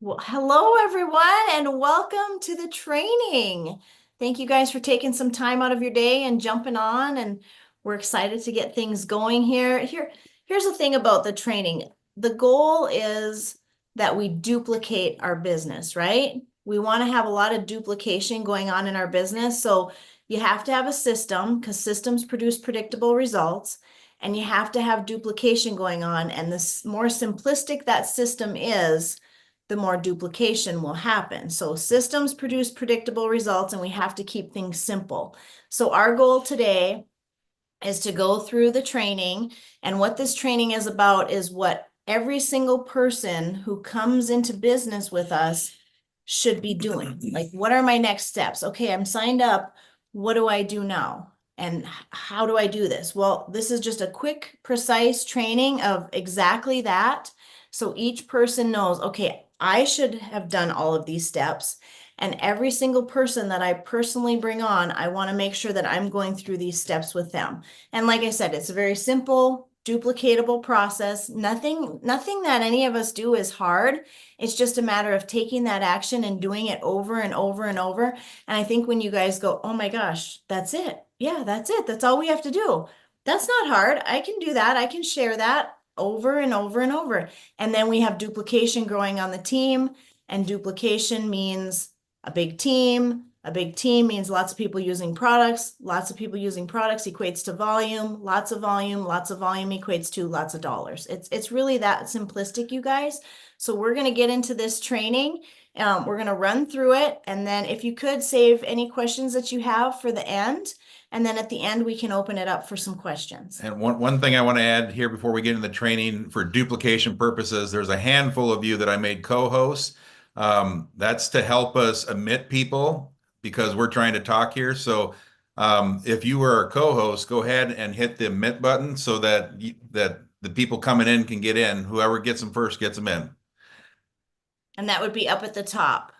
Well, hello everyone and welcome to the training. Thank you guys for taking some time out of your day and jumping on, and we're excited to get things going here. Here's the thing about the training. The goal is that we duplicate our business, right? We want to have a lot of duplication going on in our business. So you have to have a system because systems produce predictable results, and you have to have duplication going on. And the more simplistic that system is, the more duplication will happen. So systems produce predictable results and we have to keep things simple. So our goal today is to go through the training, and what this training is about is what every single person who comes into business with us should be doing. Like, what are my next steps? Okay, I'm signed up. What do I do now? And how do I do this? Well, this is just a quick, precise training of exactly that. So each person knows, okay, I should have done all of these steps. And every single person that I personally bring on, I want to make sure that I'm going through these steps with them. And like I said, it's a very simple, duplicatable process. Nothing that any of us do is hard. It's just a matter of taking that action and doing it over and over and over. And I think when you guys go, oh my gosh, that's it. Yeah, that's it. That's all we have to do. That's not hard. I can do that. I can share that over and over and over. And then we have duplication growing on the team, and duplication means a big team. A big team means lots of people using products. Lots of people using products equates to volume. Lots of volume equates to lots of dollars. It's really that simplistic, you guys. So we're going to get into this training. We're going to run through it. And then if you could save any questions that you have for the end. And then at the end, we can open it up for some questions. And one thing I want to add here before we get into the training for duplication purposes, there's a handful of you that I made co-hosts. That's to help us omit people because we're trying to talk here. So if you were a co-host, go ahead and hit the omit button so that that the people coming in can get in. Whoever gets them first gets them in. And that would be up at the top.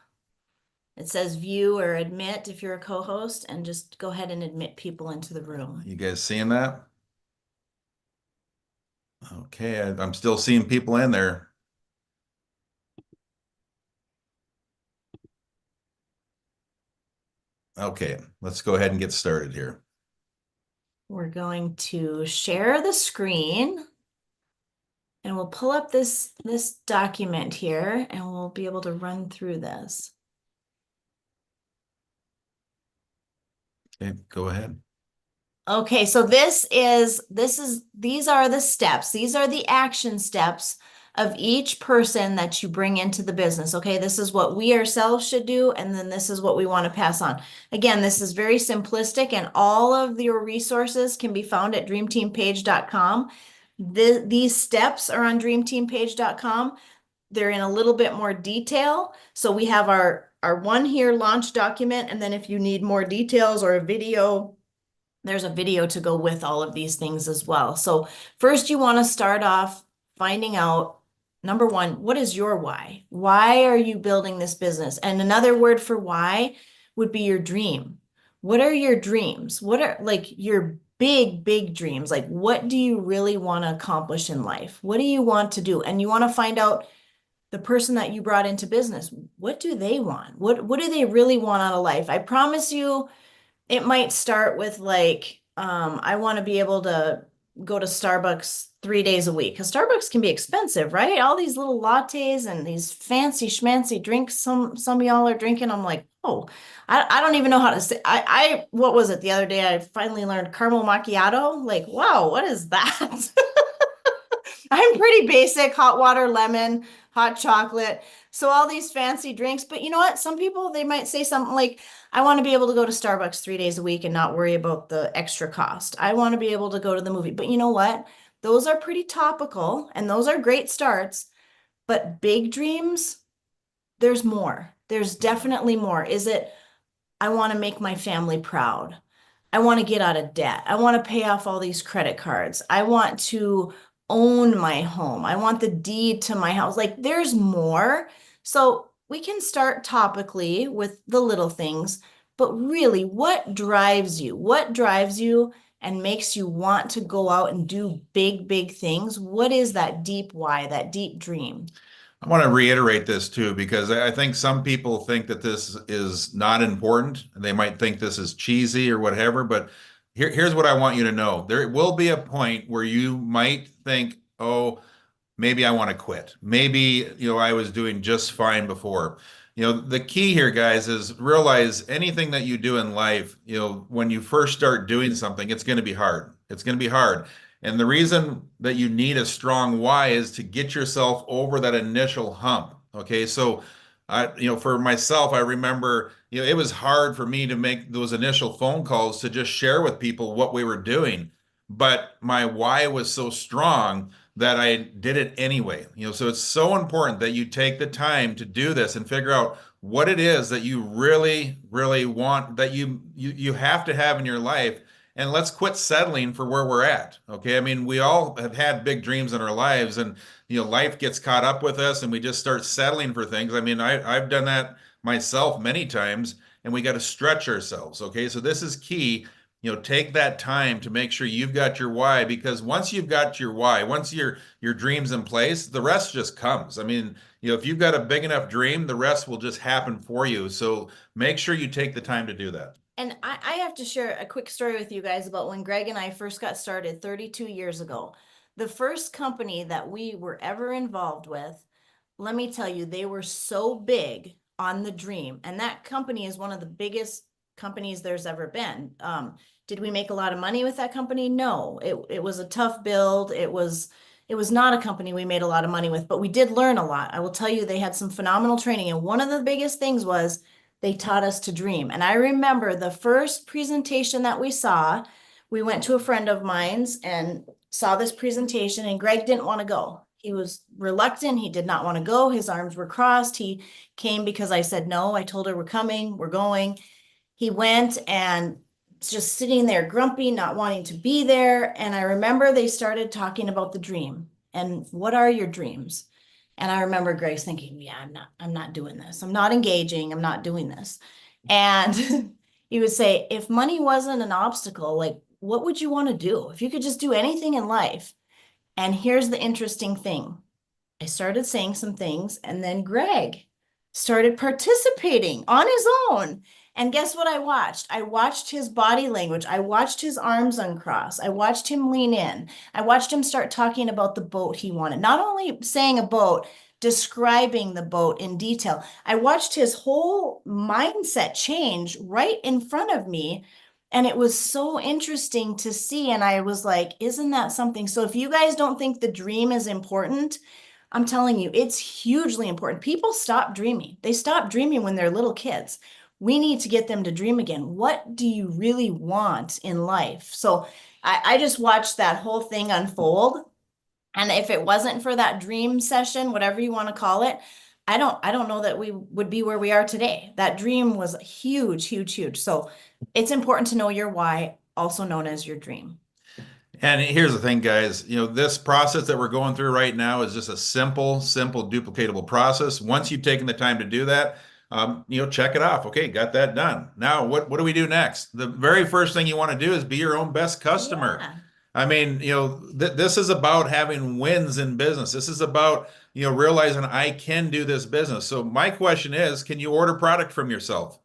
It says view or admit if you're a co-host, and just go ahead and admit people into the room. You guys seeing that? Okay, I'm still seeing people in there. Okay, let's go ahead and get started here. We're going to share the screen, and we'll pull up this document here, and we'll be able to run through this. Okay, go ahead. Okay, so these are the steps. These are the action steps of each person that you bring into the business. Okay, this is what we ourselves should do, and then this is what we want to pass on. Again, this is very simplistic, and all of your resources can be found at dreamteampage.com. These steps are on dreamteampage.com. They're in a little bit more detail. So we have our one here launch document, and then if you need more details or a video, there's a video to go with all of these things as well. So first you want to start off finding out, number one, what is your why? Why are you building this business? And another word for why would be your dream. What are your dreams? What are like your big dreams? Like, what do you really want to accomplish in life? What do you want to do? And you want to find out the person that you brought into business, what do they want? What do they really want out of life? I promise you, it might start with like, I want to be able to go to Starbucks 3 days a week, because Starbucks can be expensive, right? All these little lattes and these fancy schmancy drinks some of y'all are drinking. I'm like, oh, I don't even know how to say. What was it the other day? I finally learned caramel macchiato. Like, wow, what is that? I'm pretty basic, hot water, lemon, hot chocolate. So all these fancy drinks, but you know what? Some people, they might say something like, I want to be able to go to Starbucks 3 days a week and not worry about the extra cost. I want to be able to go to the movie. But you know what? Those are pretty topical and those are great starts. But big dreams, there's more. There's definitely more. Is it, I want to make my family proud. I want to get out of debt. I want to pay off all these credit cards. I want to own my home. I want the deed to my house. Like, there's more. So we can start topically with the little things, but really, what drives you? What drives you and makes you want to go out and do big things? What is that deep why, that deep dream? I want to reiterate this too, because I think some people think that this is not important. They might think this is cheesy or whatever, but here's what I want you to know. There will be a point where you might think, oh, maybe I want to quit. Maybe, I was doing just fine before. The key here, guys, is realize anything that you do in life, when you first start doing something, it's going to be hard. It's going to be hard. And the reason that you need a strong why is to get yourself over that initial hump. Okay. So, for myself, I remember, it was hard for me to make those initial phone calls to just share with people what we were doing. But my why was so strong that I did it anyway. So it's so important that you take the time to do this and figure out what it is that you really, really want, that you have to have in your life. And let's quit settling for where we're at. Okay. I mean, we all have had big dreams in our lives, and life gets caught up with us and we just start settling for things. I mean, I've done that myself many times, and we got to stretch ourselves. Okay. So this is key. Take that time to make sure you've got your why, because once you've got your why, once your dream's in place, the rest just comes. I mean, if you've got a big enough dream, the rest will just happen for you. So make sure you take the time to do that. And I have to share a quick story with you guys about when Greg and I first got started 32 years ago. The first company that we were ever involved with, let me tell you, they were so big on the dream. And that company is one of the biggest companies there's ever been. Did we make a lot of money with that company? No, it was a tough build. It was not a company we made a lot of money with, but we did learn a lot. I will tell you, they had some phenomenal training. And one of the biggest things was they taught us to dream. And I remember the first presentation that we saw, we went to a friend of mine's and saw this presentation, and Greg didn't want to go. He was reluctant. He did not want to go. His arms were crossed. He came because I said no. I told her we're coming, we're going. He went and just sitting there grumpy, not wanting to be there. And I remember they started talking about the dream and what are your dreams? And I remember Grace thinking, yeah, I'm not doing this. I'm not engaging. I'm not doing this. And he would say, if money wasn't an obstacle, like, what would you want to do? If you could just do anything in life. And here's the interesting thing. I started saying some things, and then Greg started participating on his own. And guess what I watched? I watched his body language. I watched his arms uncross. I watched him lean in. I watched him start talking about the boat he wanted. Not only saying a boat, describing the boat in detail. I watched his whole mindset change right in front of me. And it was so interesting to see. And I was like, isn't that something? So if you guys don't think the dream is important, I'm telling you, it's hugely important. People stop dreaming. They stop dreaming when they're little kids. We need to get them to dream again. What do you really want in life? So I just watched that whole thing unfold. And if it wasn't for that dream session, whatever you want to call it, I don't know that we would be where we are today. That dream was huge, huge, huge. So it's important to know your why, also known as your dream. And here's the thing, guys, this process that we're going through right now is just a simple, duplicatable process. Once you've taken the time to do that, check it off. Okay, got that done. Now, what do we do next? The very first thing you want to do is be your own best customer. Yeah. I mean, this is about having wins in business. This is about, realizing I can do this business. So my question is, can you order product from yourself?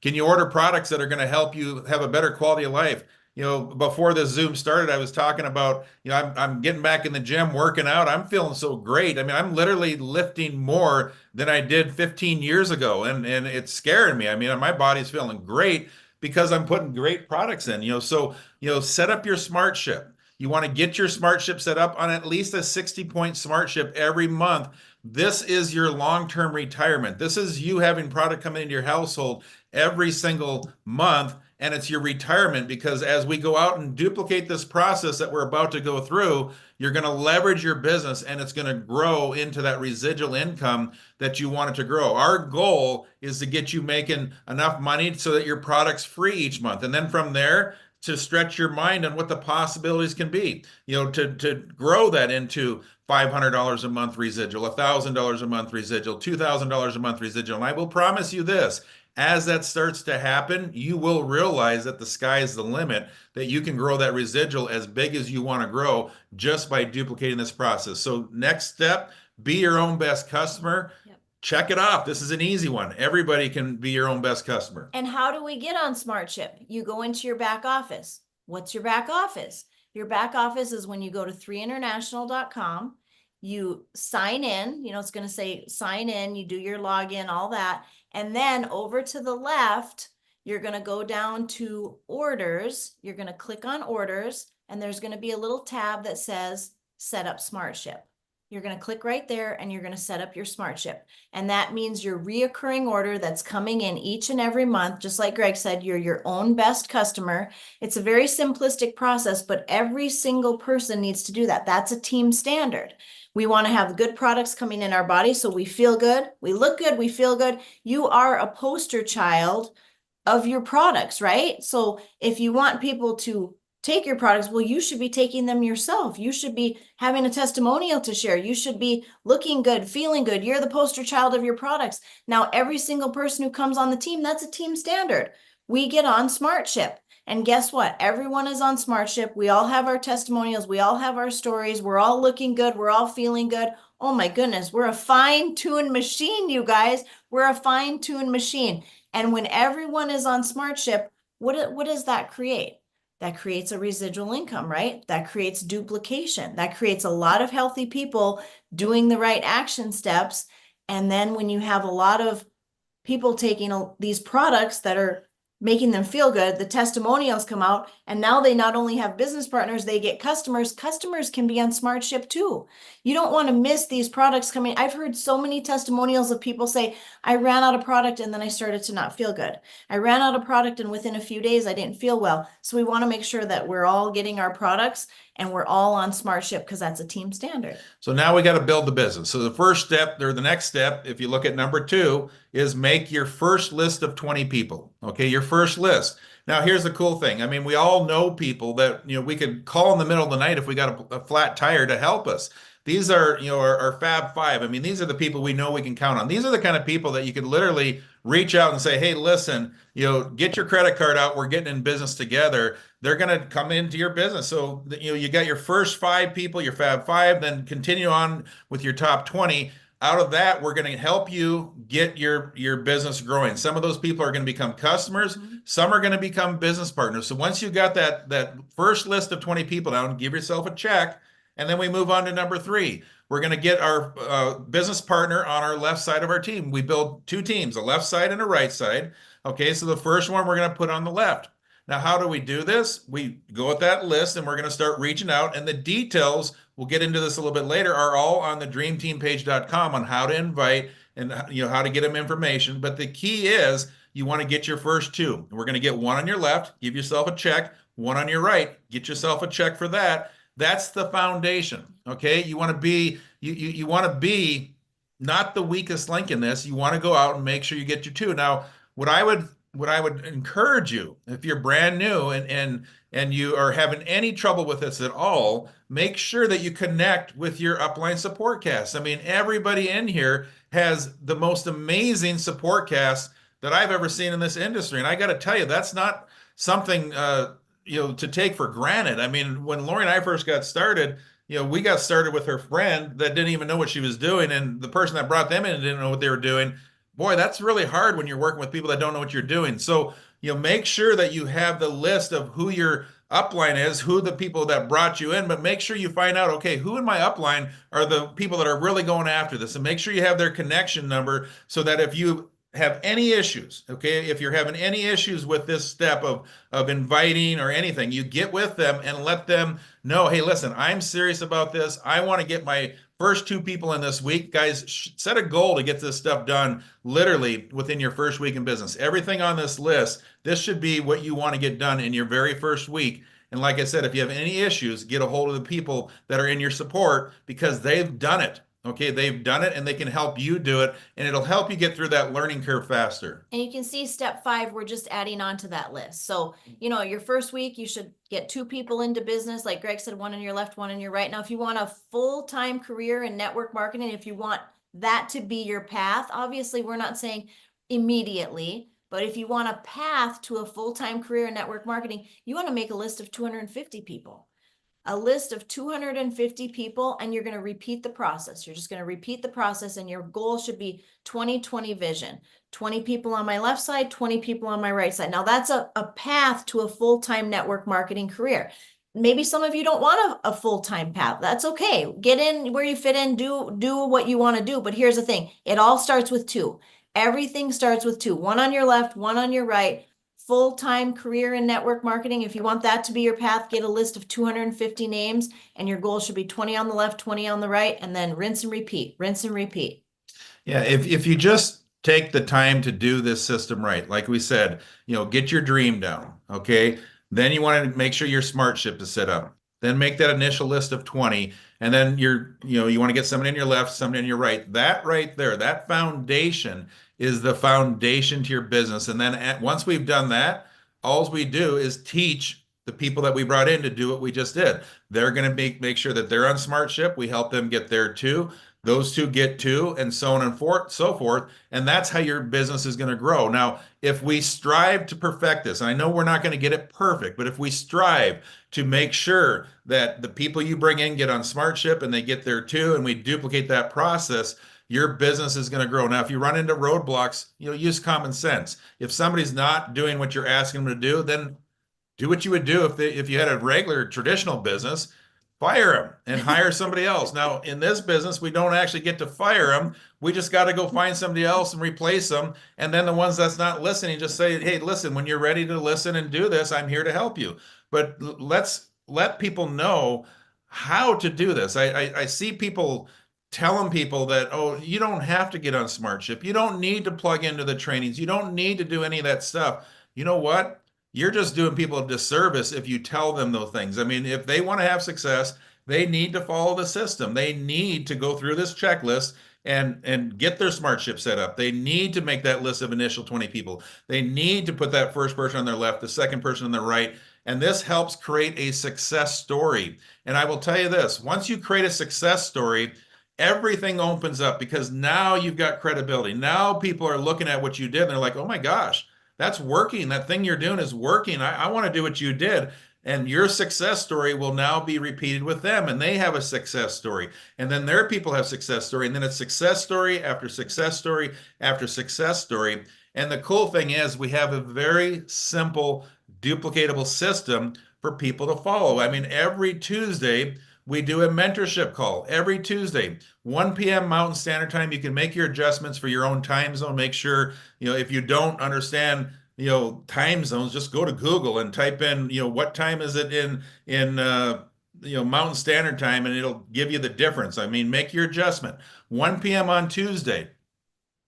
Can you order products that are going to help you have a better quality of life? Before this Zoom started, I was talking about, I'm getting back in the gym, working out. I'm feeling so great. I mean, I'm literally lifting more than I did 15 years ago. And it's scaring me. I mean, my body's feeling great because I'm putting great products in, so, set up your smart ship. You want to get your smart ship set up on at least a 60-point smart ship every month. This is your long-term retirement. This is you having product coming into your household every single month. And it's your retirement, because as we go out and duplicate this process that we're about to go through, you're going to leverage your business and it's going to grow into that residual income that you want it to grow. Our goal is to get you making enough money so that your product's free each month. And then from there, to stretch your mind on what the possibilities can be, to grow that into $500 a month residual, $1,000 a month residual, $2,000 a month residual. And I will promise you this, as that starts to happen, you will realize that the sky is the limit, that you can grow that residual as big as you want to grow just by duplicating this process. So next step, be your own best customer. Yep. Check it off. This is an easy one. Everybody can be your own best customer. And how do we get on SmartShip? You go into your back office. What's your back office? Your back office is when you go to 3international.com, you sign in, it's going to say sign in, you do your login, all that. And then over to the left, you're going to go down to orders. You're going to click on orders, and there's going to be a little tab that says set up SmartShip. You're going to click right there and you're going to set up your SmartShip. And that means your reoccurring order that's coming in each and every month. Just like Greg said, you're your own best customer. It's a very simplistic process, but every single person needs to do that. That's a team standard. We want to have good products coming in our body so we feel good, we look good, we feel good. You are a poster child of your products, right? So if you want people to take your products, well, you should be taking them yourself. You should be having a testimonial to share. You should be looking good, feeling good. You're the poster child of your products. Now, every single person who comes on the team, that's a team standard. We get on SmartShip. And guess what? Everyone is on SmartShip. We all have our testimonials. We all have our stories. We're all looking good. We're all feeling good. Oh my goodness, we're a fine-tuned machine, you guys. We're a fine-tuned machine. And when everyone is on SmartShip, what does that create? That creates a residual income, right? That creates duplication. That creates a lot of healthy people doing the right action steps. And then when you have a lot of people taking these products that are making them feel good, the testimonials come out, and now they not only have business partners, they get customers. Customers can be on SmartShip too. You don't want to miss these products coming. I've heard so many testimonials of people say, I ran out of product and then I started to not feel good. I ran out of product and within a few days I didn't feel well. So we want to make sure that we're all getting our products and we're all on SmartShip because that's a team standard. So now we got to build the business. So the first step, or the next step, if you look at number 2, is make your first list of 20 people. Okay, your first list. Now, here's the cool thing. I mean, we all know people that, we could call in the middle of the night if we got a flat tire to help us. These are, our Fab Five. I mean, these are the people we know we can count on. These are the kind of people that you could literally reach out and say, hey, listen, get your credit card out. We're getting in business together. They're going to come into your business. So, you got your first 5 people, your Fab Five, then continue on with your top 20. Out of that, we're going to help you get your business growing. Some of those people are going to become customers. Some are going to become business partners. So once you got that first list of 20 people down, give yourself a check. And then we move on to number 3. We're going to get our business partner on our left side of our team. We build 2 teams, a left side and a right side. Okay, so the first one we're going to put on the left. Now, how do we do this? We go with that list and we're going to start reaching out, and the details, we'll get into this a little bit later, are all on the dreamteampage.com on how to invite and how to get them information. But the key is you want to get your first 2. We're going to get 1 on your left, give yourself a check, 1 on your right, get yourself a check for that. That's the foundation. Okay, you want to be you want to be not the weakest link in this. You want to go out and make sure you get your 2. Now, what I would encourage you, if you're brand new and you are having any trouble with this at all, make sure that you connect with your upline support cast. I mean, everybody in here has the most amazing support cast that I've ever seen in this industry. And I got to tell you, that's not something to take for granted. I mean, when Lori and I first got started, we got started with her friend that didn't even know what she was doing, and the person that brought them in didn't know what they were doing. Boy, that's really hard when you're working with people that don't know what you're doing. So, make sure that you have the list of who your upline is, who the people that brought you in, but make sure you find out, okay, who in my upline are the people that are really going after this, and make sure you have their connection number so that if you have any issues, okay, if you're having any issues with this step of inviting or anything, you get with them and let them know, hey, listen, I'm serious about this. I want to get my first 2 people in this week. Guys, set a goal to get this stuff done literally within your first week in business. Everything on this list, this should be what you want to get done in your very first week. And like I said, if you have any issues, get a hold of the people that are in your support because they've done it. Okay, they've done it and they can help you do it, and it'll help you get through that learning curve faster. And you can see step 5, we're just adding on to that list. So, your first week, you should get 2 people into business. Like Greg said, 1 on your left, 1 on your right. Now, if you want a full-time career in network marketing, if you want that to be your path, obviously we're not saying immediately, but if you want a path to a full-time career in network marketing, you want to make a list of 250 people. a list of 250 people, and you're going to repeat the process. You're just going to repeat the process, and your goal should be 20/20 vision. 20 people on my left side, 20 people on my right side. Now that's a path to a full-time network marketing career. Maybe some of you don't want a full-time path. That's okay. Get in where you fit in, do what you want to do. But here's the thing. It all starts with two. Everything starts with two. One on your left, one on your right. Full-time career in network marketing. If you want that to be your path, get a list of 250 names, and your goal should be 20 on the left, 20 on the right, and then rinse and repeat, rinse and repeat. Yeah, if you just take the time to do this system right, like we said, get your dream down, okay? Then you want to make sure your smart ship is set up. Then make that initial list of 20, and then you want to get somebody in your left, somebody in your right. That right there, that foundation is the foundation to your business. And then once we've done that, all we do is teach the people that we brought in to do what we just did. They're going to make sure that they're on smart ship. We help them get there too. Those two get two, and so on and so forth. And that's how your business is going to grow. Now, if we strive to perfect this, and I know we're not going to get it perfect, but if we strive to make sure that the people you bring in get on smart ship and they get there too, and we duplicate that process, your business is going to grow. Now, if you run into roadblocks, use common sense. If somebody's not doing what you're asking them to do, then do what you would do if you had a regular traditional business. Fire them and hire somebody else. Now, in this business, we don't actually get to fire them. We just got to go find somebody else and replace them. And then the ones that's not listening, just say, hey, listen, when you're ready to listen and do this, I'm here to help you. But let's let people know how to do this. I see people telling people that, oh, you don't have to get on SmartShip. You don't need to plug into the trainings. You don't need to do any of that stuff. You know what? You're just doing people a disservice if you tell them those things. I mean, if they want to have success, they need to follow the system. They need to go through this checklist and get their SmartShip set up. They need to make that list of initial 20 people. They need to put that first person on their left, the second person on their right. And this helps create a success story. And I will tell you this, once you create a success story, everything opens up because now you've got credibility. Now people are looking at what you did and they're like, oh my gosh, that's working. That thing you're doing is working. I want to do what you did. And your success story will now be repeated with them, and they have a success story. And then their people have success story. And then it's success story after success story after success story. And the cool thing is we have a very simple, duplicatable system for people to follow. I mean, every Tuesday, we do a mentorship call every Tuesday, 1 p.m. Mountain Standard Time. You can make your adjustments for your own time zone. Make sure, if you don't understand, time zones, just go to Google and type in, what time is it in Mountain Standard Time, and it'll give you the difference. I mean, make your adjustment. 1 p.m. on Tuesday,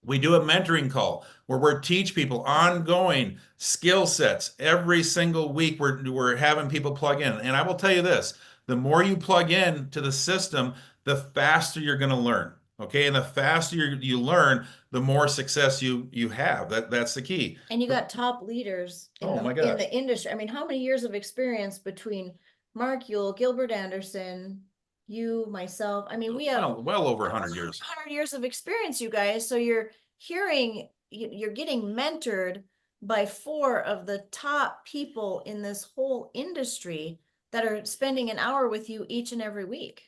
we do a mentoring call where we're teach people ongoing skill sets every single week. We're having people plug in. And I will tell you this, the more you plug in to the system, the faster you're going to learn. Okay. And the faster you learn, the more success you have. That's the key. And you got top leaders in the industry. I mean, how many years of experience between Mark Yule, Gilbert Anderson, you, myself? I mean, we have well over 100 years. 100 years of experience, you guys. So you're getting mentored by 4 of the top people in this whole industry that are spending an hour with you each and every week.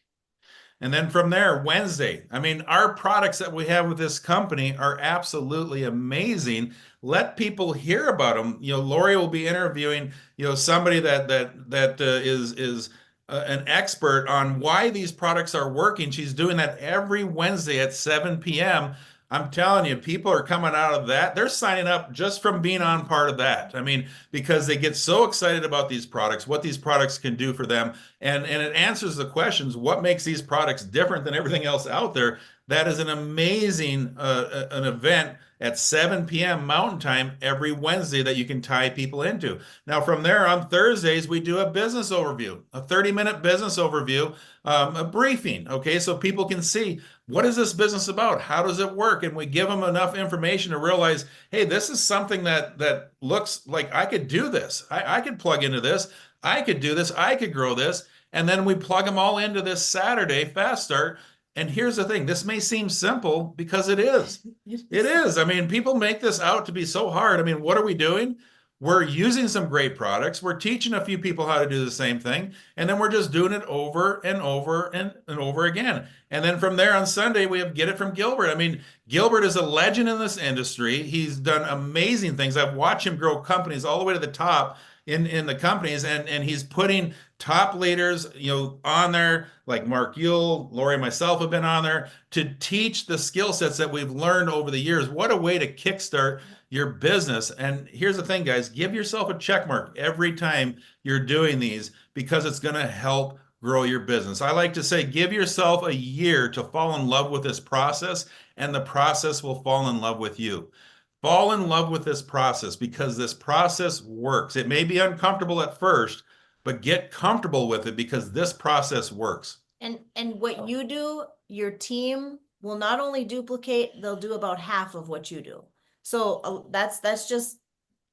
And then from there, Wednesday, I mean, our products that we have with this company are absolutely amazing. Let people hear about them. Lori will be interviewing, somebody that is an expert on why these products are working. She's doing that every Wednesday at 7 p.m. I'm telling you, people are coming out of that. They're signing up just from being on part of that. I mean, because they get so excited about these products, what these products can do for them. And it answers the questions, what makes these products different than everything else out there? That is an amazing an event at 7 p.m. Mountain Time every Wednesday that you can tie people into. Now, from there on Thursdays, we do a business overview, a 30-minute business overview, a briefing, okay? So people can see, what is this business about? How does it work? And we give them enough information to realize, hey, this is something that looks like I could do this. I could plug into this. I could do this. I could grow this. And then we plug them all into this Saturday Fast Start. And here's the thing, this may seem simple because it is. It is. I mean, people make this out to be so hard. I mean, what are we doing? we're using some great products. We're teaching a few people how to do the same thing. And then we're just doing it over and over and over again. And then from there on Sunday, we have Get It from Gilbert. I mean, Gilbert is a legend in this industry. He's done amazing things. I've watched him grow companies all the way to the top in the companies, and he's putting top leaders, on there, like Mark Yule, Lori, and myself have been on there to teach the skill sets that we've learned over the years. What a way to kickstart your business. And here's the thing, guys, give yourself a check mark every time you're doing these, because it's going to help grow your business. I like to say, give yourself a year to fall in love with this process, and the process will fall in love with you. Fall in love with this process, because this process works. It may be uncomfortable at first, but get comfortable with it, because this process works. And what you do, your team will not only duplicate, they'll do about half of what you do. So that's just,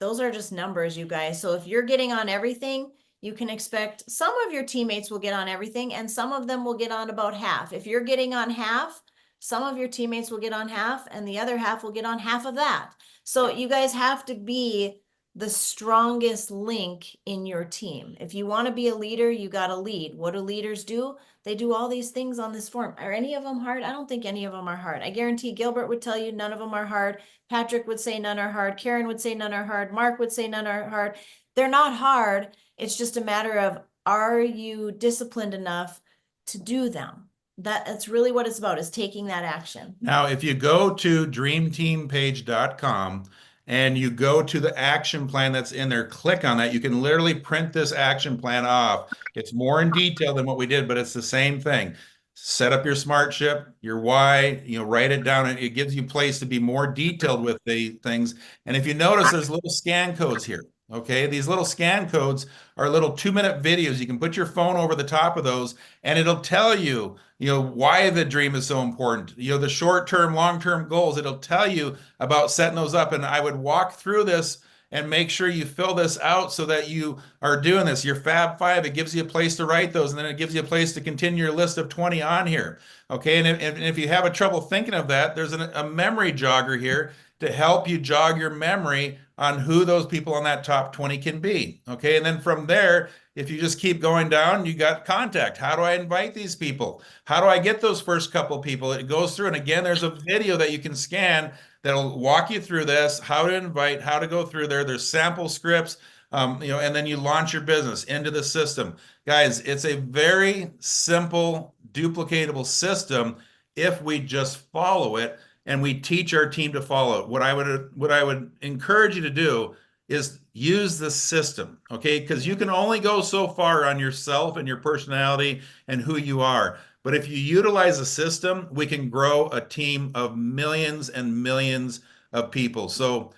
those are just numbers, you guys. So if you're getting on everything, you can expect some of your teammates will get on everything, and some of them will get on about half. If you're getting on half, some of your teammates will get on half, and the other half will get on half of that. So you guys have to be the strongest link in your team. If you want to be a leader, you got to lead. What do leaders do? They do all these things on this form. Are any of them hard? I don't think any of them are hard. I guarantee Gilbert would tell you none of them are hard. Patrick would say none are hard. Karen would say none are hard. Mark would say none are hard. They're not hard. It's just a matter of, are you disciplined enough to do them? That's really what it's about, is taking that action. Now, if you go to dreamteampage.com and you go to the action plan that's in there, click on that. You can literally print this action plan off. It's more in detail than what we did, but it's the same thing. Set up your smart ship, your why, write it down, and it gives you a place to be more detailed with the things. And if you notice, there's little scan codes here. Okay, these little scan codes are little 2-minute videos. You can put your phone over the top of those, and it'll tell you, why the dream is so important. The short-term, long-term goals. It'll tell you about setting those up. And I would walk through this and make sure you fill this out so that you are doing this. Your Fab Five, it gives you a place to write those, and then it gives you a place to continue your list of 20 on here. Okay, and if you have a trouble thinking of that, there's a memory jogger here to help you jog your memory on who those people on that top 20 can be. Okay, and then from there, if you just keep going down, you got contact. How do I invite these people? How do I get those first couple people? It goes through, and again, there's a video that you can scan that'll walk you through this, how to invite, how to go through there. There's sample scripts, and then you launch your business into the system. Guys, it's a very simple, duplicatable system if we just follow it, and we teach our team to follow it. What I would encourage you to do is use the system, okay? Because you can only go so far on yourself and your personality and who you are. But if you utilize a system, we can grow a team of millions and millions of people. So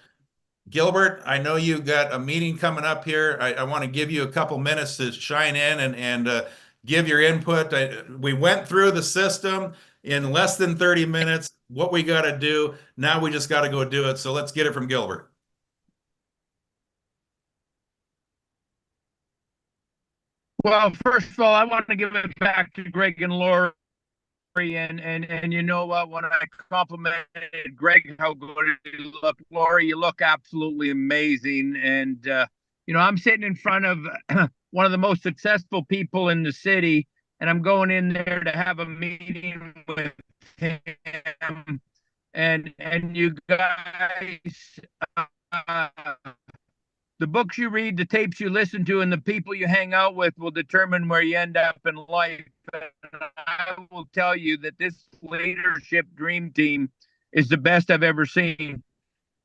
Gilbert, I know you got a meeting coming up here. I want to give you a couple minutes to shine in and give your input. We went through the system in less than 30 minutes, what we got to do. Now we just got to go do it. So let's get it from Gilbert. Well, first of all, I want to give it back to Greg and Lori. And you know what? When I complimented Greg how good you look, Lori, you look absolutely amazing. And I'm sitting in front of one of the most successful people in the city, and I'm going in there to have a meeting with him. And you guys, the books you read, the tapes you listen to, and the people you hang out with will determine where you end up in life. And I will tell you that this leadership dream team is the best I've ever seen.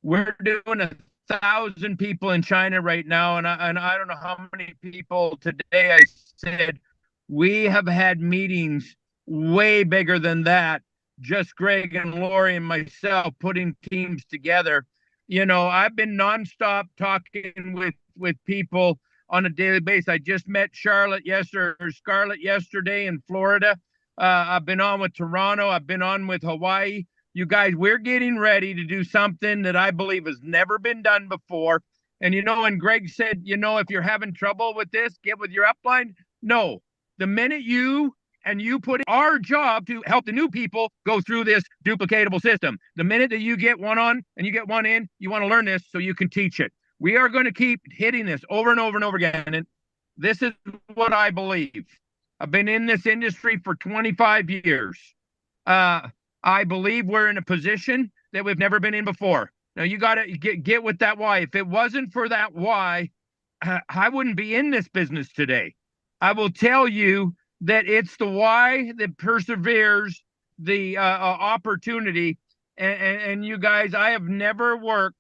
We're doing 1,000 people in China right now, and I don't know how many people today. I said we have had meetings way bigger than that. Just Greg and Lori and myself putting teams together. I've been nonstop talking with people on a daily basis. I just met Scarlett yesterday in Florida. I've been on with Toronto. I've been on with Hawaii. You guys, we're getting ready to do something that I believe has never been done before. And and Greg said, if you're having trouble with this, get with your upline. No, the minute you put in our job to help the new people go through this duplicatable system. The minute that you get one on and you get one in, you want to learn this so you can teach it. We are going to keep hitting this over and over and over again. And this is what I believe. I've been in this industry for 25 years. I believe we're in a position that we've never been in before. Now you got to get with that why. If it wasn't for that why, I wouldn't be in this business today. I will tell you that it's the why that perseveres the opportunity. And you guys, I have never worked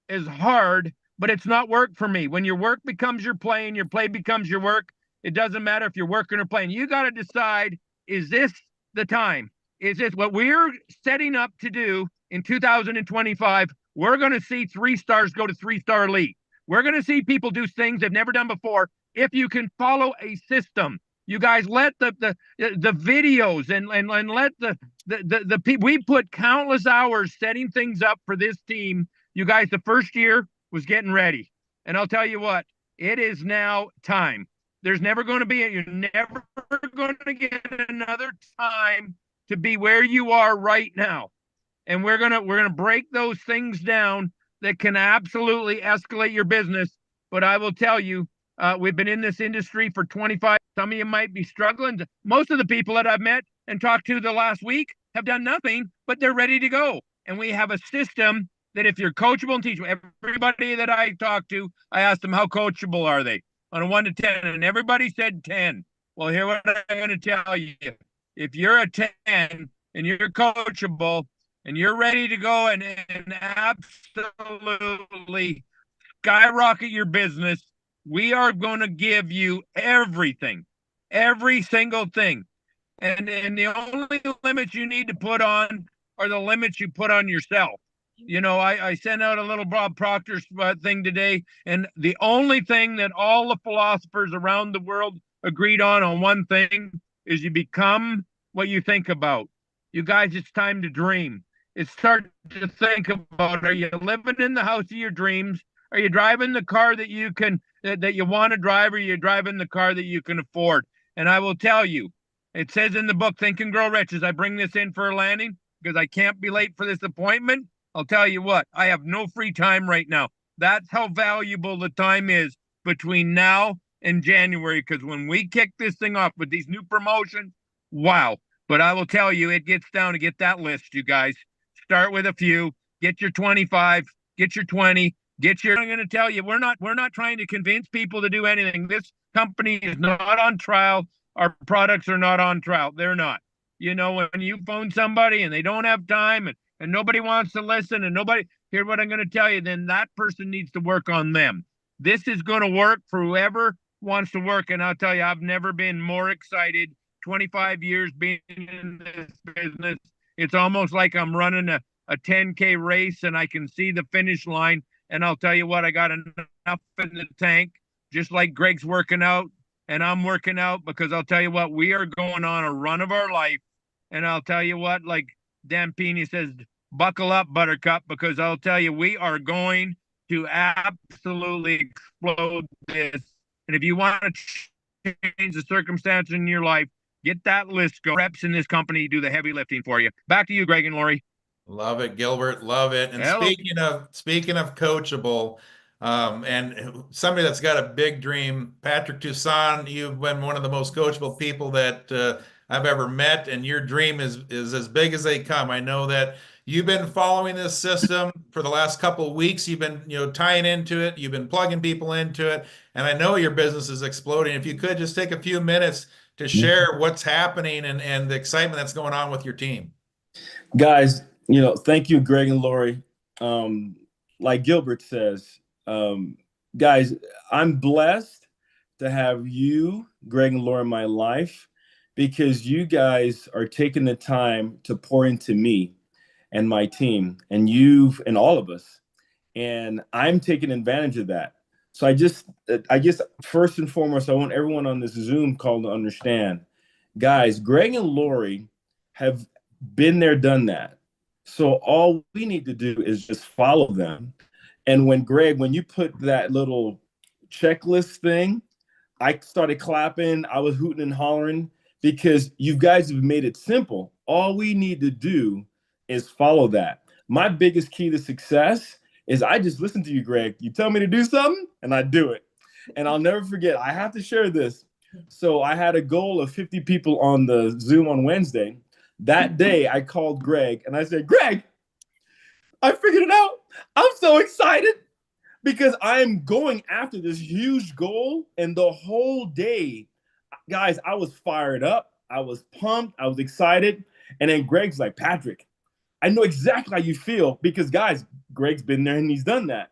as hard, but it's not work for me. When your work becomes your play and your play becomes your work, it doesn't matter if you're working or playing. You got to decide, is this the time? Is this what we're setting up to do in 2025? We're going to see 3 stars go to 3-star elite. We're going to see people do things they've never done before. If you can follow a system, you guys let the videos and let the people, we put countless hours setting things up for this team. You guys, the first year was getting ready. And I'll tell you what, it is now time. There's never going to be, you're never going to get another time to be where you are right now. And we're gonna break those things down that can absolutely escalate your business. But I will tell you, we've been in this industry for 25. Some of you might be struggling. Most of the people that I've met and talked to the last week have done nothing, but they're ready to go. And we have a system that if you're coachable and teachable, everybody that I talked to, I asked them, how coachable are they on a 1 to 10? And everybody said 10. Well, here's what I'm going to tell you. If you're a 10 and you're coachable and you're ready to go and absolutely skyrocket your business, we are going to give you everything, every single thing. And the only limits you need to put on are the limits you put on yourself. You know, I sent out a little Bob Proctor thing today, and the only thing that all the philosophers around the world agreed on one thing is you become what you think about. You guys, it's time to dream. It's start to think about, are you living in the house of your dreams? Are you driving the car that you can, that you want to drive, or are you driving the car that you can afford? And I will tell you, it says in the book, Think and Grow Rich, as I bring this in for a landing, because I can't be late for this appointment. I'll tell you what, I have no free time right now. That's how valuable the time is between now and January, because when we kick this thing off with these new promotions, wow. But I will tell you, it gets down to get that list, you guys. Start with a few, get your 25, get your 20, get your, I'm going to tell you, we're not trying to convince people to do anything. This company is not on trial. Our products are not on trial. They're not. You know, when you phone somebody and they don't have time and nobody wants to listen and nobody, hear what I'm going to tell you, then that person needs to work on them. This is going to work for whoever wants to work. And I'll tell you, I've never been more excited. 25 years being in this business. It's almost like I'm running a 10K race and I can see the finish line. And I'll tell you what, I got enough in the tank, just like Greg's working out and I'm working out, because I'll tell you what, we are going on a run of our life. And I'll tell you what, like Dan Pini says, buckle up, Buttercup, because I'll tell you, we are going to absolutely explode this. And if you want to change the circumstance in your life, get that list go. Reps in this company do the heavy lifting for you. Back to you, Greg and Lori. Love it, Gilbert. Love it. And Hello. speaking of coachable, and somebody that's got a big dream, Patrick Toussaint, you've been one of the most coachable people that I've ever met, and your dream is as big as they come. I know that you've been following this system for the last couple of weeks. You've been, tying into it. You've been plugging people into it, and I know your business is exploding. If you could just take a few minutes to share what's happening and the excitement that's going on with your team. Guys, thank you, Greg and Lori. Like Gilbert says, guys, I'm blessed to have you, Greg and Lori, in my life, because you guys are taking the time to pour into me and my team and all of us. And I'm taking advantage of that. So I guess first and foremost, I want everyone on this Zoom call to understand, guys, Greg and Lori have been there, done that. So all we need to do is just follow them. And when you put that little checklist thing, I started clapping, I was hooting and hollering, because you guys have made it simple. All we need to do is follow that. My biggest key to success is I just listen to you, Greg. You tell me to do something and I do it. And I'll never forget, I have to share this. So I had a goal of 50 people on the Zoom on Wednesday. That day I called Greg and I said, Greg, I figured it out. I'm so excited because I am going after this huge goal. And the whole day, guys, I was fired up. I was pumped. I was excited. And then Greg's like, Patrick, I know exactly how you feel because, guys, Greg's been there and he's done that.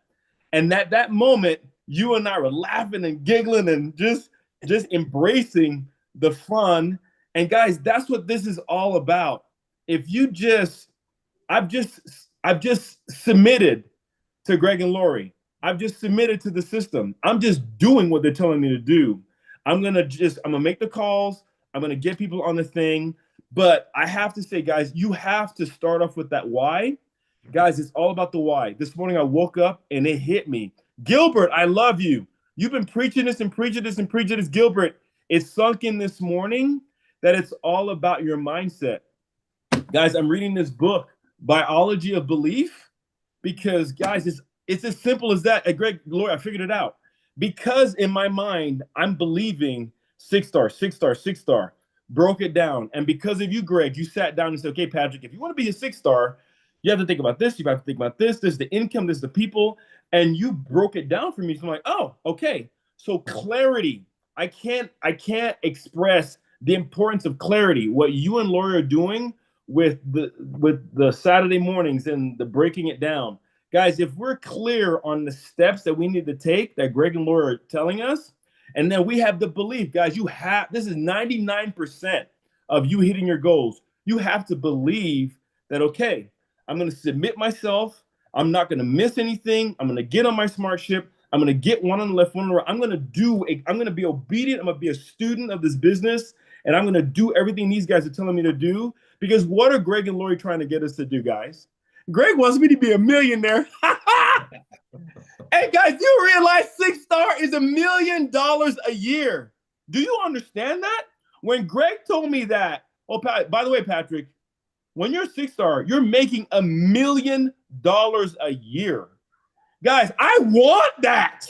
And that moment, you and I were laughing and giggling and just embracing the fun. And guys, that's what this is all about. If you just, I've just submitted to Greg and Lori. I've just submitted to the system. I'm just doing what they're telling me to do. I'm gonna make the calls. I'm gonna get people on the thing. But I have to say, guys, you have to start off with that why. Guys, it's all about the why. This morning I woke up and it hit me. Gilbert, I love you. You've been preaching this and preaching this and preaching this. Gilbert, it's sunk in this morning that it's all about your mindset. Guys, I'm reading this book, Biology of Belief, because, guys, it's as simple as that. Greg, Lori, I figured it out. Because in my mind, I'm believing 6-star, 6-star, 6-star. Broke it down. And because of you, Greg, you sat down and said, okay, Patrick, if you want to be a 6-star, you have to think about this. You have to think about this. This is the income. This is the people. And you broke it down for me. So I'm like, oh, okay. So clarity. I can't express the importance of clarity. What you and Lori are doing with the Saturday mornings and the breaking it down. Guys, if we're clear on the steps that we need to take that Greg and Laura are telling us, and then we have the belief, guys, this is 99% of you hitting your goals. You have to believe that, okay, I'm going to submit myself. I'm not going to miss anything. I'm going to get on my smart ship. I'm going to get one on the left, one on the right. I'm going to be obedient. I'm going to be a student of this business, and I'm going to do everything these guys are telling me to do. Because what are Greg and Lori trying to get us to do, guys? Greg wants me to be a millionaire. Hey, guys, you realize 6-star is $1 million a year. Do you understand that? When Greg told me that, by the way, Patrick, when you're 6-star, you're making $1 million a year. Guys, I want that.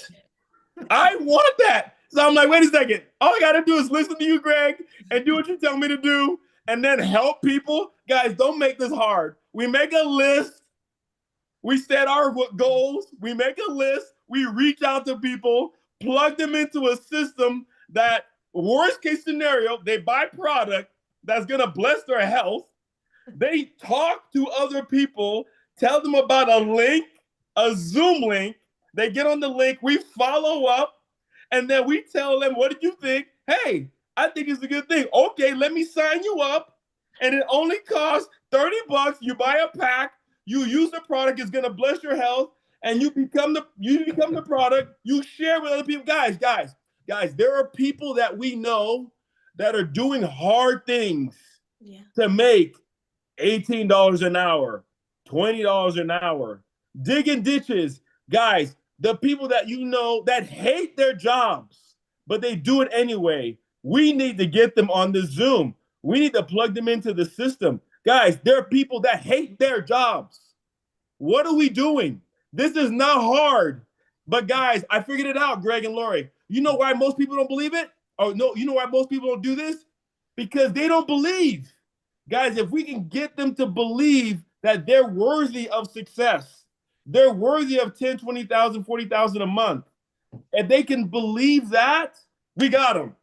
I want that. So I'm like, wait a second. All I got to do is listen to you, Greg, and do what you tell me to do, and then help people. Guys, don't make this hard. We make a list. We set our goals. We make a list. We reach out to people, plug them into a system that, worst case scenario, they buy product that's going to bless their health. They talk to other people, tell them about a link, a Zoom link. They get on the link. We follow up, and then we tell them, what did you think? Hey, I think it's a good thing. Okay, let me sign you up. And it only costs $30. You buy a pack. You use the product. It's going to bless your health. And you become the product. You share with other people. Guys, there are people that we know that are doing hard things to make $18 an hour, $20 an hour, digging ditches. Guys, the people that you know that hate their jobs, but they do it anyway. We need to get them on the Zoom. We need to plug them into the system. Guys, there are people that hate their jobs. What are we doing? This is not hard. But guys, I figured it out, Greg and Lori. You know why most people don't believe it? Oh, no, you know why most people don't do this? Because they don't believe. Guys, if we can get them to believe that they're worthy of success, they're worthy of 10, 20,000, 40,000 a month. If they can believe that, we got them.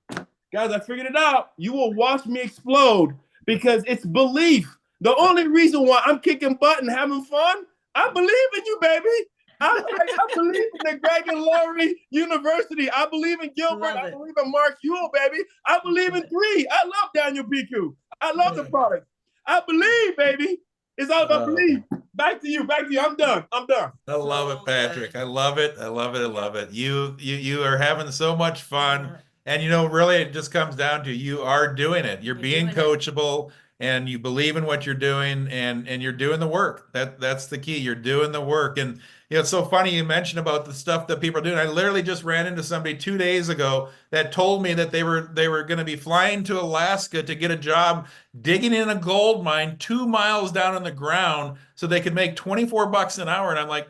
Guys, I figured it out. You will watch me explode because it's belief. The only reason why I'm kicking butt and having fun, I believe in you, baby. I believe in the Greg and Lori University. I believe in Gilbert. I believe in Mark Hewell, baby. I believe in 3. I love Daniel Piku. I love the product. I believe, baby. It's all about belief. Back to you. I'm done. I love it, Patrick. I love it. You are having so much fun. And, really, it just comes down to you are doing it. You're being coachable, and you believe in what you're doing, and you're doing the work. That's the key. You're doing the work. And, it's so funny you mentioned about the stuff that people are doing. I literally just ran into somebody 2 days ago that told me that they were going to be flying to Alaska to get a job digging in a gold mine 2 miles down in the ground so they could make $24 an hour. And I'm like,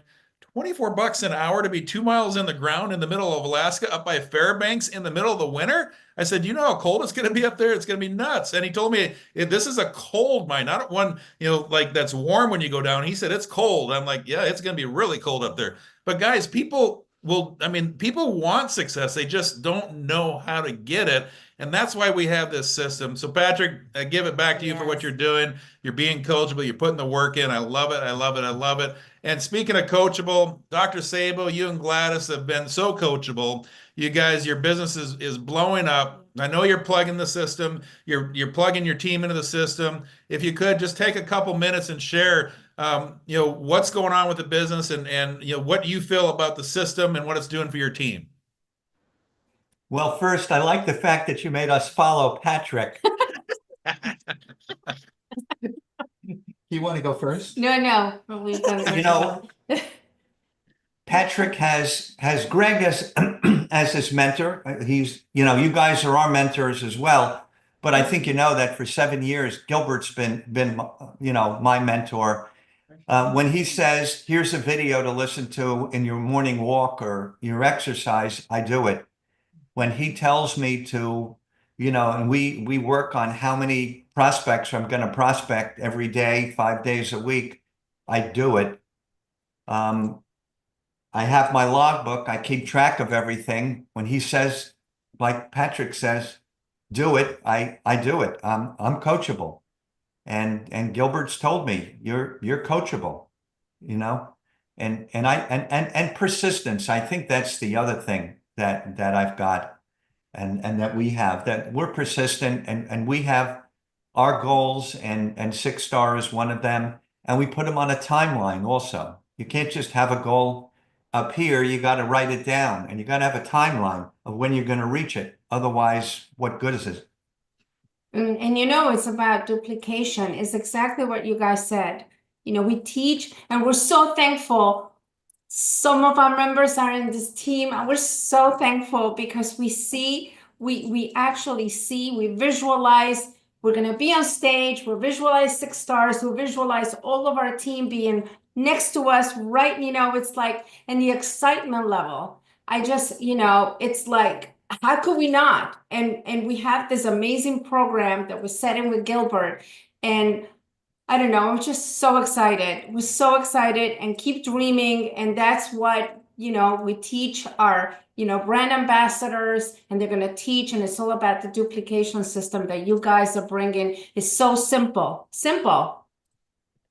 $24 an hour to be 2 miles in the ground in the middle of Alaska, up by Fairbanks in the middle of the winter. I said, you know how cold it's going to be up there? It's going to be nuts. And he told me, this is a cold mine, not one, like that's warm when you go down. He said, it's cold. I'm like, yeah, it's going to be really cold up there. But guys, people want success. They just don't know how to get it. And that's why we have this system. So Patrick, I give it back to you for what Yes. you're doing. You're being coachable. You're putting the work in. I love it. I love it. I love it. And speaking of coachable, Dr. Sabo, you and Gladys have been so coachable. You guys, your business is blowing up. I know you're plugging the system. You're plugging your team into the system. If you could just take a couple minutes and share, what's going on with the business and what you feel about the system and what it's doing for your team. Well, first, I like the fact that you made us follow Patrick. You want to go first? No. We've done You know, Patrick has Greg as his mentor. He's, you guys are our mentors as well. But I think you know that for 7 years, Gilbert's been my mentor. When he says, here's a video to listen to in your morning walk or your exercise, I do it. When he tells me to, and we work on how many prospects I'm going to prospect every day, 5 days a week, I do it. I have my logbook. I keep track of everything. When he says, like Patrick says, do it, I do it. I'm coachable. And Gilbert's told me you're coachable, and persistence. I think that's the other thing that I've got and that we have, that we're persistent and we have our goals and 6 Star is one of them. And we put them on a timeline also. You can't just have a goal up here. You got to write it down and you got to have a timeline of when you're going to reach it. Otherwise, what good is it? And it's about duplication. It's exactly what you guys said. We teach and we're so thankful. Some of our members are in this team and we're so thankful because we actually see, we visualize, we're going to be on stage, we visualize 6 Stars, we visualize all of our team being next to us, right? It's like, and the excitement level, I just, it's like, how could we not? And we have this amazing program that was set in with Gilbert. And I don't know, I'm just so excited. We're so excited and keep dreaming. And that's what, we teach our, brand ambassadors, and they're going to teach. And it's all about the duplication system that you guys are bringing. It's so simple.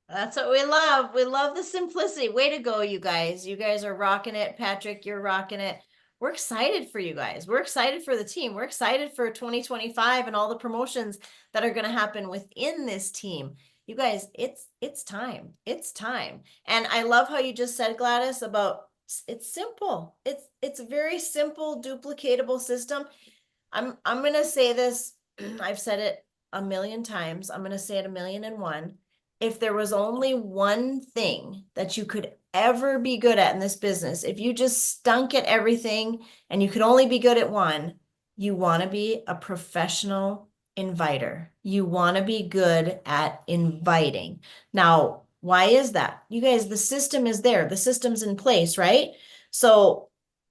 That's what we love. We love the simplicity. Way to go, you guys. You guys are rocking it. Patrick, you're rocking it. We're excited for you guys. We're excited for the team. We're excited for 2025 and all the promotions that are going to happen within this team. You guys, it's time. It's time. And I love how you just said, Gladys, about it's simple. It's a very simple, duplicatable system. I'm going to say this. I've said it a million times. I'm going to say it 1,000,001. If there was only one thing that you could ever be good at in this business, if you just stunk at everything and you could only be good at one, you want to be a professional inviter. You want to be good at inviting. Now, why is that? You guys, the system is there. The system's in place, right? So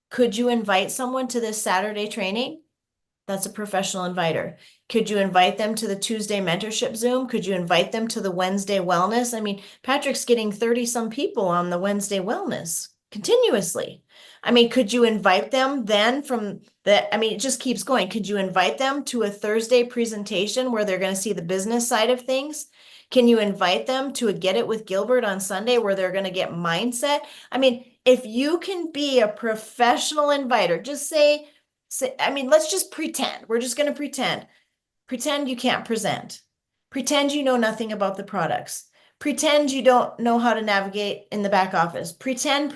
could you invite someone to this Saturday training? That's a professional inviter. Could you invite them to the Tuesday mentorship Zoom? Could you invite them to the Wednesday wellness? I mean, Patrick's getting 30 some people on the Wednesday wellness continuously. I mean, could you invite them then it just keeps going. Could you invite them to a Thursday presentation where they're going to see the business side of things? Can you invite them to a Get It with Gilbert on Sunday where they're going to get mindset? I mean, if you can be a professional inviter, let's just pretend. We're just going to pretend. Pretend you can't present. Pretend you know nothing about the products. Pretend you don't know how to navigate in the back office. Pretend.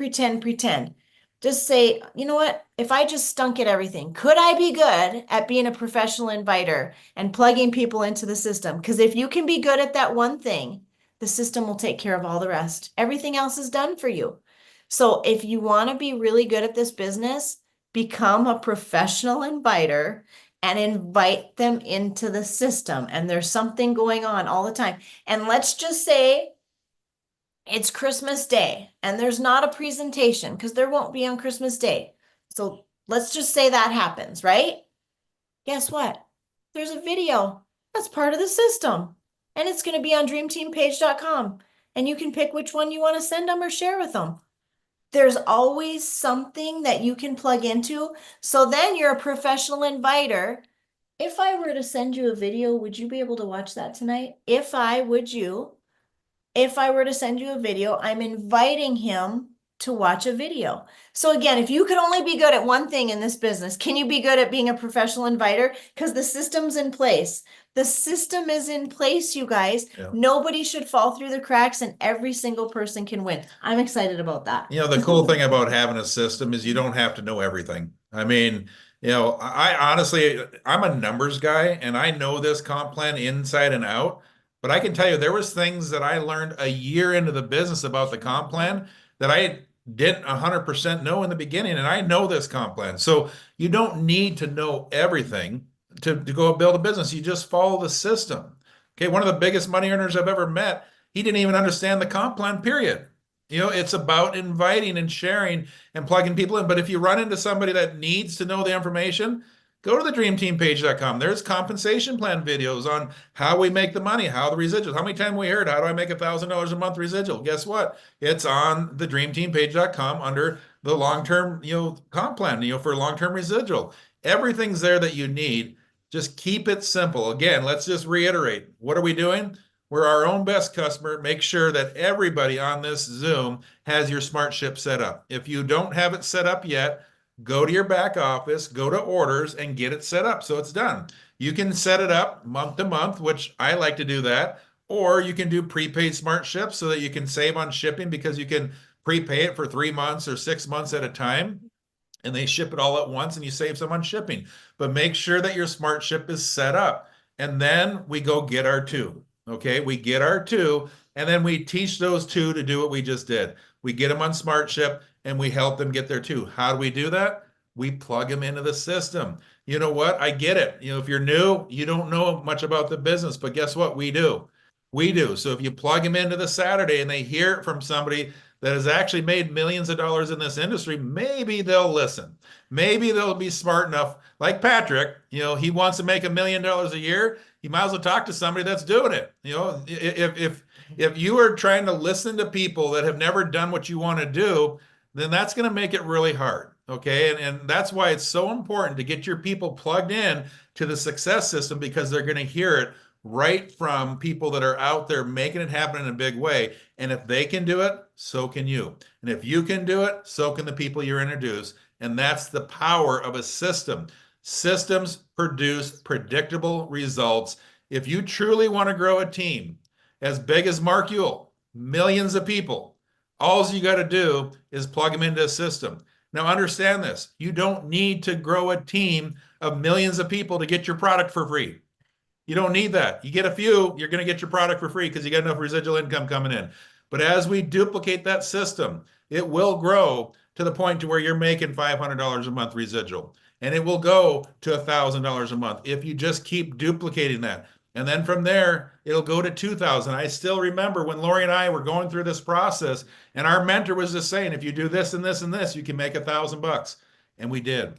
Just say, you know what? If I just stunk at everything, could I be good at being a professional inviter and plugging people into the system? Because if you can be good at that one thing, the system will take care of all the rest. Everything else is done for you. So if you want to be really good at this business, become a professional inviter and invite them into the system. And there's something going on all the time. And let's just say it's Christmas Day and there's not a presentation because there won't be on Christmas Day. So let's just say that happens, right? Guess what? There's a video that's part of the system and it's going to be on dreamteampage.com and you can pick which one you want to send them or share with them. There's always something that you can plug into. So then you're a professional inviter. If I were to send you a video, would you be able to watch that tonight? If I were to send you a video, I'm inviting him to watch a video. So again, if you could only be good at one thing in this business, can you be good at being a professional inviter? Because the system's in place. The system is in place, you guys. Yeah. Nobody should fall through the cracks and every single person can win. I'm excited about that. You know, the cool thing about having a system is you don't have to know everything. I mean, you know, I honestly, I'm a numbers guy and I know this comp plan inside and out, but I can tell you there was things that I learned a year into the business about the comp plan that I didn't 100% know in the beginning, and I know this comp plan. So you don't need to know everything to go build a business. You just follow the system. Okay, one of the biggest money earners I've ever met, he didn't even understand the comp plan, period. You know, it's about inviting and sharing and plugging people in. But if you run into somebody that needs to know the information, go to the dreamteampage.com. There's compensation plan videos on how we make the money, how the residuals, how many times we heard, how do I make $1,000 a month residual? Guess what? It's on the dreamteampage.com under the long-term, comp plan, for long-term residual. Everything's there that you need. Just keep it simple. Again, let's just reiterate. What are we doing? We're our own best customer. Make sure that everybody on this Zoom has your SmartShip set up. If you don't have it set up yet, go to your back office, go to orders, and get it set up so it's done. You can set it up month to month, which I like to do that, or you can do prepaid SmartShip so that you can save on shipping because you can prepay it for 3 months or 6 months at a time, and they ship it all at once and you save some on shipping. But make sure that your SmartShip is set up, and then we go get our two. Okay, we get our two, and then we teach those two to do what we just did. We get them on SmartShip, and we help them get their two. How do we do that? We plug them into the system. You know what? I get it. If you're new, you don't know much about the business, but guess what? We do. We do. So if you plug them into the Saturday and they hear it from somebody that has actually made millions of dollars in this industry, maybe they'll listen. Maybe they'll be smart enough, like Patrick, he wants to make $1 million a year. You might as well talk to somebody that's doing it. If you are trying to listen to people that have never done what you want to do, then that's going to make it really hard. Okay. And that's why it's so important to get your people plugged in to the success system, because they're going to hear it right from people that are out there making it happen in a big way. And if they can do it, so can you. And if you can do it, so can the people you introduce. And that's the power of a system. Systems produce predictable results. If you truly want to grow a team as big as Mark Ewell, millions of people, all you got to do is plug them into a system. Now understand this, you don't need to grow a team of millions of people to get your product for free. You don't need that. You get a few, you're going to get your product for free because you got enough residual income coming in. But as we duplicate that system, it will grow to the point to where you're making $500 a month residual. And it will go to $1,000 a month if you just keep duplicating that. And then from there, it'll go to 2,000. I still remember when Lori and I were going through this process, and our mentor was just saying, if you do this and this and this, you can make $1,000. And we did.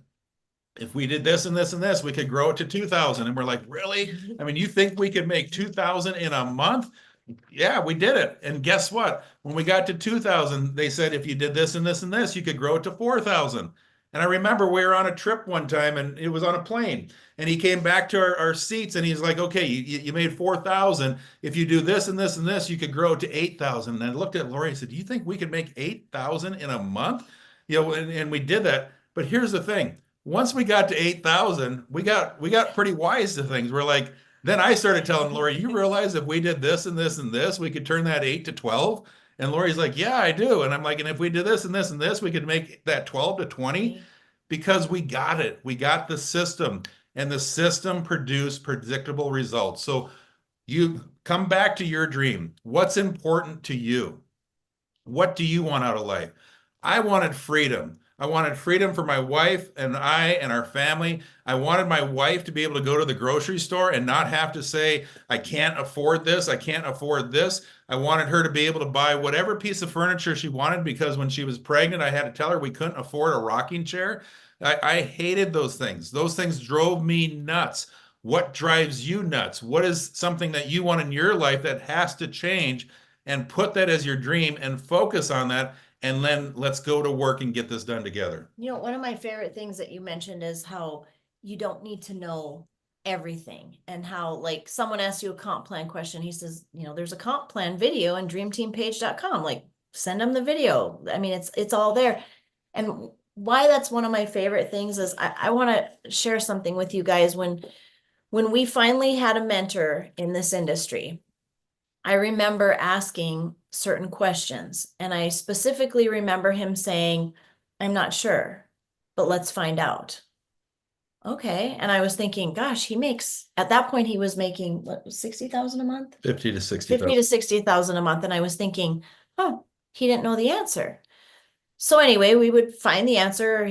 If we did this and this and this, we could grow it to 2,000. And we're like, really? I mean, you think we could make 2,000 in a month? Yeah, we did it. And guess what? When we got to 2,000, they said, if you did this and this and this, you could grow it to 4,000. And I remember we were on a trip one time, and it was on a plane, and he came back to our seats and he's like, okay, you made 4,000. If you do this and this and this, you could grow it to 8,000. And I looked at Lori and said, do you think we could make 8,000 in a month? And we did that. But here's the thing. Once we got to 8,000, we got pretty wise to things. We're like, then I started telling Lori, you realize if we did this and this and this, we could turn that 8 to 12. And Lori's like, yeah, I do. And I'm like, and if we did this and this and this, we could make that 12 to 20, because we got it. We got the system, and the system produced predictable results. So you come back to your dream. What's important to you? What do you want out of life? I wanted freedom. I wanted freedom for my wife and I and our family. I wanted my wife to be able to go to the grocery store and not have to say, I can't afford this, I can't afford this. I wanted her to be able to buy whatever piece of furniture she wanted, because when she was pregnant, I had to tell her we couldn't afford a rocking chair. I hated those things. Those things drove me nuts. What drives you nuts? What is something that you want in your life that has to change? And put that as your dream and focus on that. And then let's go to work and get this done together. You know, one of my favorite things that you mentioned is how you don't need to know everything, and how, like, someone asks you a comp plan question. He says, you know, there's a comp plan video on dreamteampage.com. Like, send them the video. I mean, it's all there. And why that's one of my favorite things is I want to share something with you guys. When we finally had a mentor in this industry, I remember asking certain questions, and I specifically remember him saying, I'm not sure, but let's find out. Okay. And I was thinking, gosh, at that point, he was making what, 60,000 a month? 50 to 60. 50 to 60,000 a month. And I was thinking, oh, he didn't know the answer. So anyway, we would find the answer.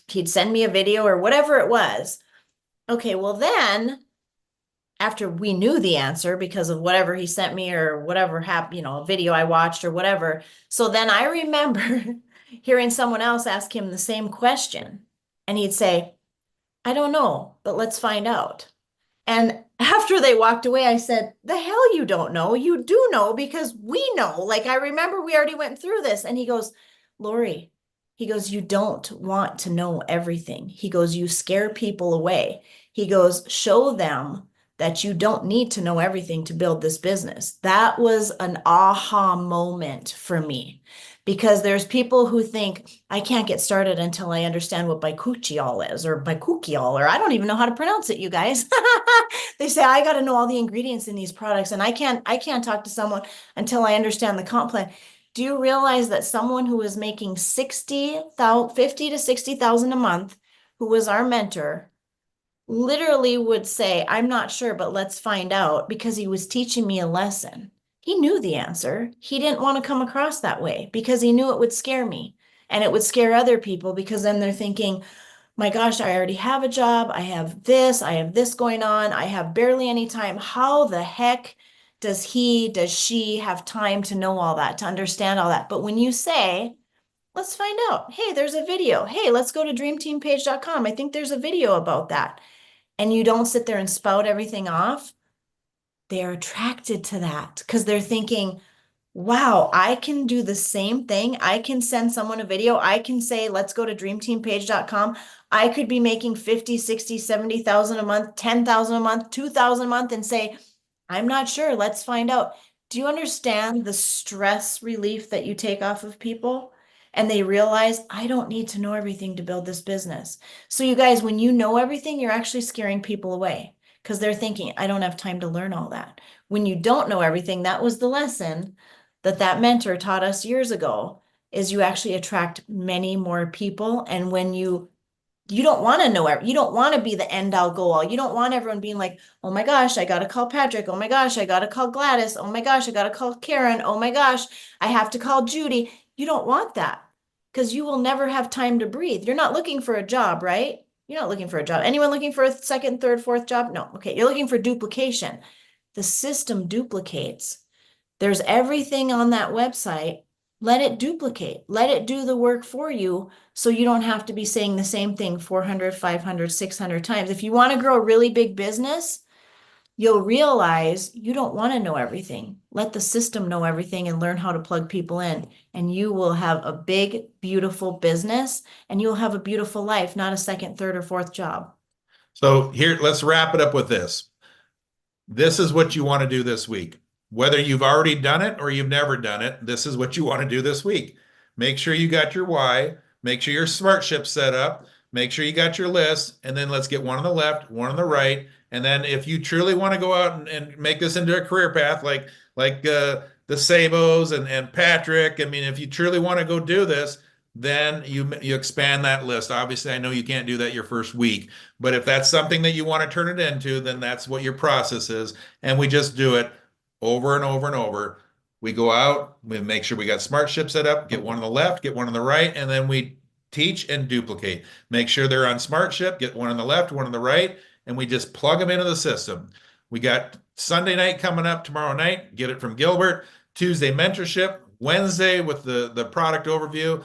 He'd send me a video or whatever it was. Okay. Well, then after we knew the answer because of whatever he sent me or whatever happened, you know, a video I watched or whatever. So then I remember hearing someone else ask him the same question, and he'd say, I don't know, but let's find out. And after they walked away, I said, the hell you don't know. You do know, because we know. Like, I remember we already went through this. And he goes, Lori, he goes, you don't want to know everything. He goes, you scare people away. He goes, show them that you don't need to know everything to build this business. That was an aha moment for me, because there's people who think I can't get started until I understand what baikuchiol is, or baikuchiol, or I don't even know how to pronounce it, you guys. They say I got to know all the ingredients in these products, and I can't talk to someone until I understand the comp plan. Do you realize that someone who was making 50 to 60,000 a month, who was our mentor, literally would say, I'm not sure, but let's find out, because he was teaching me a lesson. He knew the answer. He didn't want to come across that way because he knew it would scare me, and it would scare other people, because then they're thinking, my gosh, I already have a job. I have this going on. I have barely any time. How the heck does she have time to know all that, to understand all that? But when you say, let's find out, hey, there's a video. Hey, let's go to dreamteampage.com. I think there's a video about that. And you don't sit there and spout everything off, they're attracted to that, because they're thinking, wow, I can do the same thing. I can send someone a video. I can say, let's go to dreamteampage.com. I could be making 50, 60, 70,000 a month, 10,000 a month, 2,000 a month, and say, I'm not sure. Let's find out. Do you understand the stress relief that you take off of people? And they realize, I don't need to know everything to build this business. So you guys, when you know everything, you're actually scaring people away, because they're thinking, I don't have time to learn all that. When you don't know everything, that was the lesson that mentor taught us years ago, is you actually attract many more people. And when you don't want to know, you don't want to be the end all go all. You don't want everyone being like, oh my gosh, I got to call Patrick. Oh my gosh, I got to call Gladys. Oh my gosh, I got to call Karen. Oh my gosh, I have to call Judy. You don't want that, because you will never have time to breathe. You're not looking for a job, right? You're not looking for a job. Anyone looking for a second, third, fourth job? No. Okay. You're looking for duplication. The system duplicates. There's everything on that website. Let it duplicate. Let it do the work for you, so you don't have to be saying the same thing 400, 500, 600 times. If you want to grow a really big business, you'll realize you don't want to know everything. Let the system know everything and learn how to plug people in. And you will have a big, beautiful business, and you'll have a beautiful life, not a second, third, or fourth job. So here, let's wrap it up with this. This is what you want to do this week. Whether you've already done it or you've never done it, this is what you want to do this week. Make sure you got your why. Make sure your SmartShip set up. Make sure you got your list. And then let's get one on the left, one on the right. And then if you truly want to go out and make this into a career path, like the Sabos and Patrick, I mean, if you truly want to go do this, then you expand that list. Obviously, I know you can't do that your first week, but if that's something that you want to turn it into, then that's what your process is. And we just do it over and over and over. We go out, we make sure we got SmartShip set up, get one on the left, get one on the right, and then we teach and duplicate. Make sure they're on SmartShip, get one on the left, one on the right, and we just plug them into the system. We got Sunday night coming up tomorrow night, get it from Gilbert. Tuesday mentorship, Wednesday with the product overview.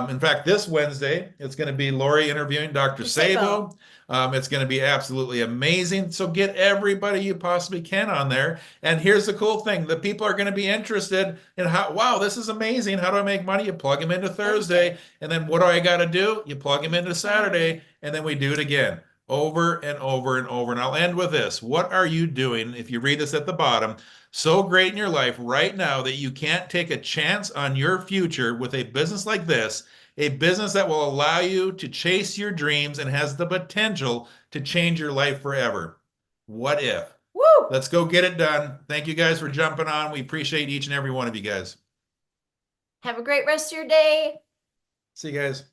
In fact, this Wednesday, it's going to be Lori interviewing Dr. Sabo. It's going to be absolutely amazing. So get everybody you possibly can on there. And here's the cool thing. The people are going to be interested in how, wow, this is amazing. How do I make money? You plug them into Thursday. And then what do I got to do? You plug them into Saturday. And then we do it again over and over and over. And I'll end with this. What are you doing, if you read this at the bottom, so great in your life right now that you can't take a chance on your future with a business like this, a business that will allow you to chase your dreams and has the potential to change your life forever? What if? Woo! Let's go get it done. Thank you guys for jumping on. We appreciate each and every one of you guys. Have a great rest of your day. See you guys.